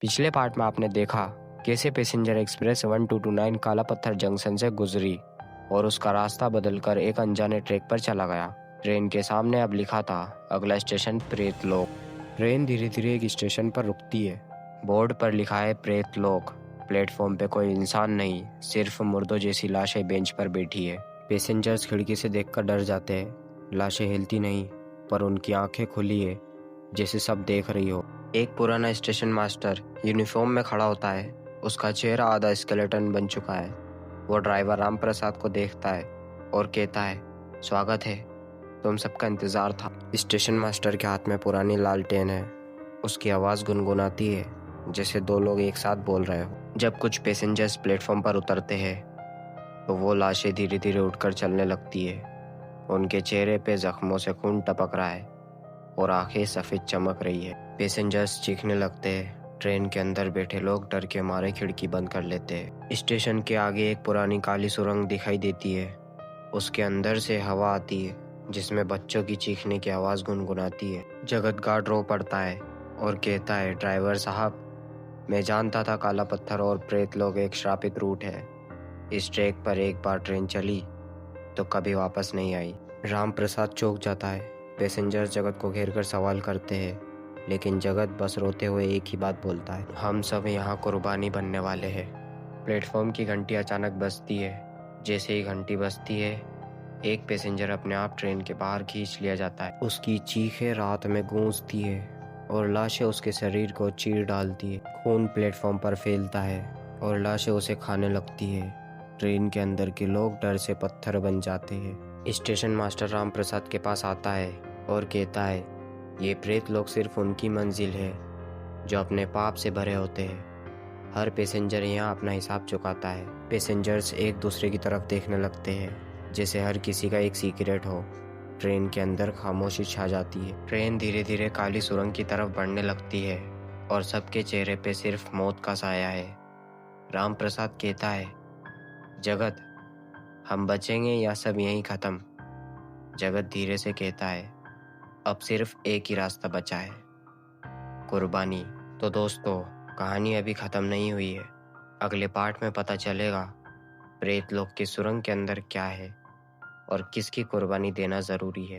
पिछले पार्ट में आपने देखा कैसे पैसेंजर एक्सप्रेस 1229 काला पत्थर जंक्शन से गुजरी और उसका रास्ता बदलकर एक अनजाने ट्रैक पर चला गया। ट्रेन के सामने अब लिखा था अगला स्टेशन प्रेतलोक। ट्रेन धीरे धीरे एक स्टेशन पर रुकती है। बोर्ड पर लिखा है प्रेतलोक। प्लेटफॉर्म पे कोई इंसान नहीं, सिर्फ मुर्दों जैसी लाशें बेंच पर बैठी है। पैसेंजर्स खिड़की से देखकर डर जाते हैं। लाशें हिलती नहीं, पर उनकी आंखें खुली है, जैसे सब देख रही हो। एक पुराना स्टेशन मास्टर यूनिफॉर्म में खड़ा होता है। उसका चेहरा आधा स्केलेटन बन चुका है। वो ड्राइवर राम प्रसाद को देखता है और कहता है, स्वागत है, तुम सबका इंतजार था। स्टेशन मास्टर के हाथ में पुरानी लालटेन है। उसकी आवाज़ गुनगुनाती है, जैसे दो लोग एक साथ बोल रहे हो। जब कुछ पैसेंजर्स प्लेटफॉर्म पर उतरते हैं तो वो लाशें धीरे धीरे उठकर चलने लगती है। उनके चेहरे पे जख्मों से खून टपक रहा है और आंखें सफ़ेद चमक रही है। पैसेंजर्स चीखने लगते हैं। ट्रेन के अंदर बैठे लोग डर के मारे खिड़की बंद कर लेते हैं। स्टेशन के आगे एक पुरानी काली सुरंग दिखाई देती है। उसके अंदर से हवा आती है, जिसमें बच्चों की चीखने की आवाज़ गुनगुनाती है। जगत गार्ड रो पड़ता है और कहता है, ड्राइवर साहब, मैं जानता था काला पत्थर और प्रेतलोक एक श्रापित रूट है। इस ट्रैक पर एक बार ट्रेन चली तो कभी वापस नहीं आई। राम प्रसाद चौंक जाता है। पैसेंजर्स जगत को घेर कर सवाल करते हैं, लेकिन जगत बस रोते हुए एक ही बात बोलता है, हम सब यहाँ कुर्बानी बनने वाले हैं। प्लेटफॉर्म की घंटी अचानक बजती है। जैसे ही घंटी बजती है, एक पैसेंजर अपने आप ट्रेन के बाहर खींच लिया जाता है। उसकी चीखें रात में गूंजती है और लाशें उसके शरीर को चीर डालती है। खून प्लेटफॉर्म पर फैलता है और लाशें उसे खाने लगती है। ट्रेन के अंदर के लोग डर से पत्थर बन जाते हैं। स्टेशन मास्टर राम प्रसाद के पास आता है और कहता है, ये प्रेत लोग सिर्फ उनकी मंजिल है जो अपने पाप से भरे होते हैं। हर पैसेंजर यहाँ अपना हिसाब चुकाता है। पैसेंजर्स एक दूसरे की तरफ देखने लगते हैं, जैसे हर किसी का एक सीक्रेट हो। ट्रेन के अंदर खामोशी छा जाती है। ट्रेन धीरे धीरे काली सुरंग की तरफ बढ़ने लगती है और सबके चेहरे पे सिर्फ मौत का साया है। राम प्रसाद कहता है, जगत, हम बचेंगे या सब यहीं खत्म? जगत धीरे से कहता है, अब सिर्फ एक ही रास्ता बचा है, कुर्बानी। तो दोस्तों, कहानी अभी ख़त्म नहीं हुई है। अगले पार्ट में पता चलेगा प्रेतलोक की सुरंग के अंदर क्या है और किसकी कुर्बानी देना ज़रूरी है।